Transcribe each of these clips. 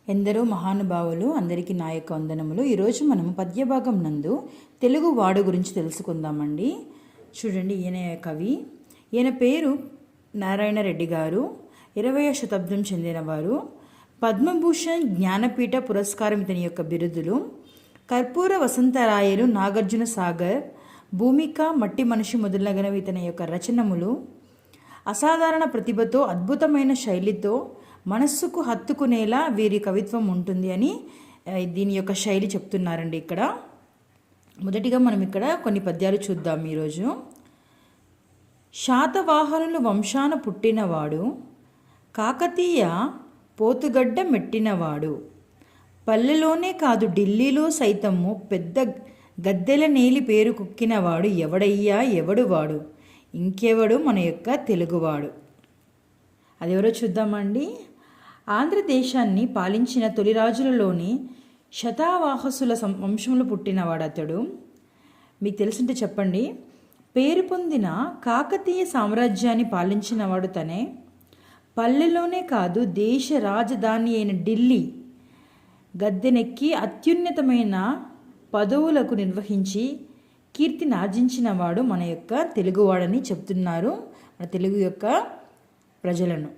ఎందరో మహానుభావులు అందరికీ నా యొక్క వందనములు. ఈరోజు మనం పద్యభాగం నందు తెలుగు వాడు గురించి తెలుసుకుందామండి. చూడండి, ఈయన కవి. ఈయన పేరు నారాయణ రెడ్డి గారు. 20వ శతాబ్దం చెందినవారు. పద్మభూషణ్, జ్ఞానపీఠ పురస్కారం ఇతని యొక్క బిరుదులు. కర్పూర వసంతరాయలు, నాగార్జున సాగర్, భూమిక, మట్టి మనిషి మొదలగునవి ఇతని యొక్క రచనములు. అసాధారణ ప్రతిభతో, అద్భుతమైన శైలితో మనస్సుకు హత్తుకునేలా వీరి కవిత్వం ఉంటుంది అని దీని యొక్క శైలి చెప్తున్నారండి. ఇక్కడ మొదటిగా మనం ఇక్కడ కొన్ని పద్యాలు చూద్దాం ఈరోజు. శాతవాహనులు వంశాన పుట్టినవాడు, కాకతీయ పోతుగడ్డ మెట్టినవాడు, పల్లెలోనే కాదు ఢిల్లీలో సైతము పెద్ద గద్దెల నేలి పేరు కుక్కినవాడు, ఎవడయ్యా ఎవడు వాడు, ఇంకెవడు మన యొక్క తెలుగువాడు. అదెవరో చూద్దామండి. ఆంధ్రదేశాన్ని పాలించిన తొలి రాజులలోని శతావాహసుల వంశంలో పుట్టినవాడు అతడు. మీకు తెలిసింటే చెప్పండి. పేరు పొందిన కాకతీయ సామ్రాజ్యాన్ని పాలించినవాడు తనే. పల్లెలోనే కాదు దేశ రాజధాని అయిన ఢిల్లీ గద్దెనెక్కి అత్యున్నతమైన పదవులకు నిర్వహించి కీర్తిని ఆర్జించినవాడు మన యొక్క తెలుగువాడని చెప్తున్నారు మన తెలుగు యొక్క ప్రజలను.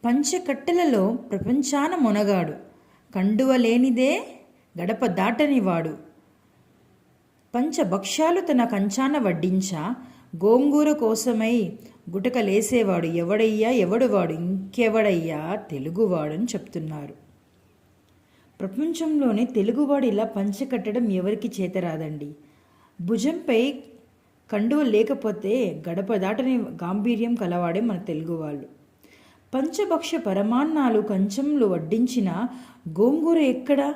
పంచకట్టెలలో ప్రపంచాన మొనగాడు, కండువ లేనిదే గడప దాటనివాడు, పంచభక్ష్యాలు తన కంచాన వడ్డించా గోంగూర కోసమై గుటకలేసేవాడు, ఎవడయ్యా ఎవడువాడు, ఇంకెవడయ్యా తెలుగువాడు అని చెప్తున్నారు. ప్రపంచంలోనే తెలుగువాడు ఇలా పంచకట్టడం ఎవరికి చేతరాదండి. భుజంపై కండువ లేకపోతే గడప దాటని గాంభీర్యం కలవాడే మన తెలుగువాళ్ళు. పంచభక్ష పరమాన్నాలు కంచంలో వడ్డించిన గోంగూర ఎక్కడా,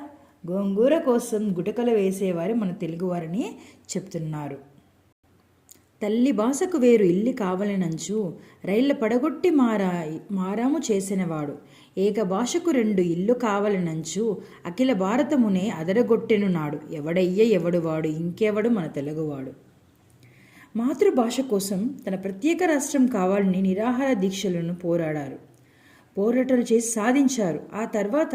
గోంగూర కోసం గుటకలు వేసేవారు మన తెలుగువారని చెప్తున్నారు. తల్లి భాషకు వేరు ఇల్లు కావలనంచు రైళ్ళ పడగొట్టి మారాము చేసినవాడు, ఏక భాషకు రెండు ఇల్లు కావలనంచు అఖిల భారతమునే అదరగొట్టెను నాడు, ఎవడయ్య ఎవడువాడు, ఇంకెవడు మన తెలుగువాడు. మాతృభాష కోసం తన ప్రత్యేక రాష్ట్రం కావాలని నిరాహార దీక్షలను పోరాటాలు చేసి సాధించారు. ఆ తర్వాత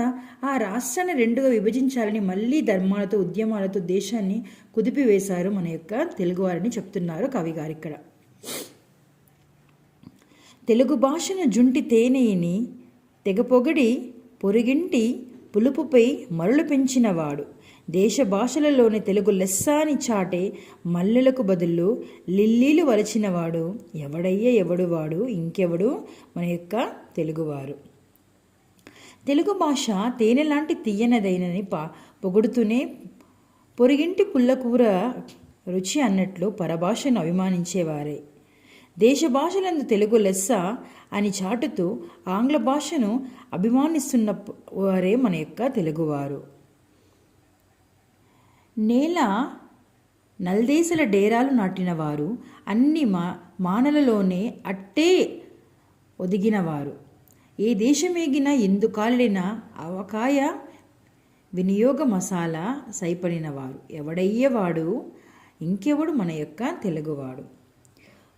ఆ రాష్ట్రాన్ని రెండుగా విభజించాలని మళ్ళీ ధర్మాలతో ఉద్యమాలతో దేశాన్ని కుదిపివేశారు మన యొక్క తెలుగువారిని చెప్తున్నారు కవిగారు ఇక్కడ. తెలుగు భాషను జుంటి తేనెని తెగపొగడి పొరుగింటి పులుపుపై మరులు పెంచినవాడు, దేశ భాషలలోని తెలుగు లెస్సాని చాటే మల్లెలకు బదులు లిల్లీలు వలచినవాడు, ఎవడయ్య ఎవడువాడు, ఇంకెవడు మన యొక్క తెలుగువారు. తెలుగు భాష తేనె లాంటి తీయనదైనని పొగుడుతూనే పొరుగింటి పుల్లకూర రుచి అన్నట్లు పరభాషను అభిమానించేవారే. దేశ భాషలందు తెలుగు లెస్స అని చాటుతూ ఆంగ్ల భాషను అభిమానిస్తున్న వారే మన యొక్క తెలుగువారు. నేల నల్దేశల డేరాలు నాటినవారు, అన్ని మానలలోనే అట్టే ఒదిగినవారు, ఏ దేశమేగిన ఎందుకాలిన అవకాయ వినియోగ మసాలా సైపడినవారు, ఎవడయ్యేవాడు, ఇంకెవడు మన యొక్క తెలుగువాడు.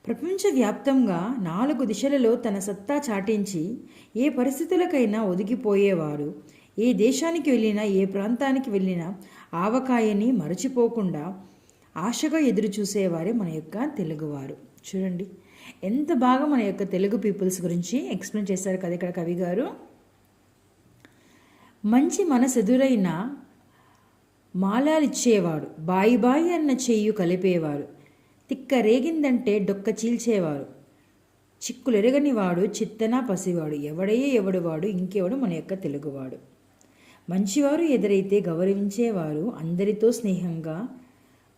ప్రపంచవ్యాప్తంగా 4 దిశలలో తన సత్తా చాటించి ఏ పరిస్థితులకైనా ఒదిగిపోయేవారు, ఏ దేశానికి వెళ్ళినా ఏ ప్రాంతానికి వెళ్ళినా ఆవకాయని మరచిపోకుండా ఆశగా ఎదురు చూసేవారే మన యొక్క తెలుగువారు. చూడండి ఎంత బాగా మన యొక్క తెలుగు పీపుల్స్ గురించి ఎక్స్ప్లెయిన్ చేశారు కదా ఇక్కడ కవి గారు. మంచి మనసెదురైన మాలాలిచ్చేవాడు, బాయి బాయి అన్న చెయ్యి కలిపేవారు, తిక్క రేగిందంటే డొక్క చీల్చేవారు, చిక్కులెరగనివాడు చిత్తనా పసివాడు, ఎవడయ్యే ఎవడువాడు, ఇంకెవడు మన యొక్క తెలుగువాడు. మంచివారు ఎదురైతే గౌరవించేవారు, అందరితో స్నేహంగా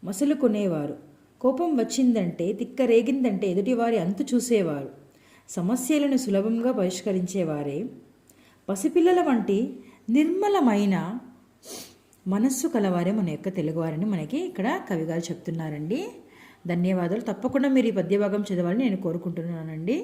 మసలుకొనేవారు, కోపం వచ్చిందంటే తిక్క రేగిందంటే ఎదుటివారి అంతు చూసేవారు, సమస్యలను సులభంగా పరిష్కరించేవారే, పసిపిల్లల వంటి నిర్మలమైన మనస్సు కలవారే మన యొక్క తెలుగువారని మనకి ఇక్కడ కవిగారు చెప్తున్నారండి. ధన్యవాదాలు. తప్పకుండా మీరు ఈ పద్యభాగం చదవాలని నేను కోరుకుంటున్నానండి.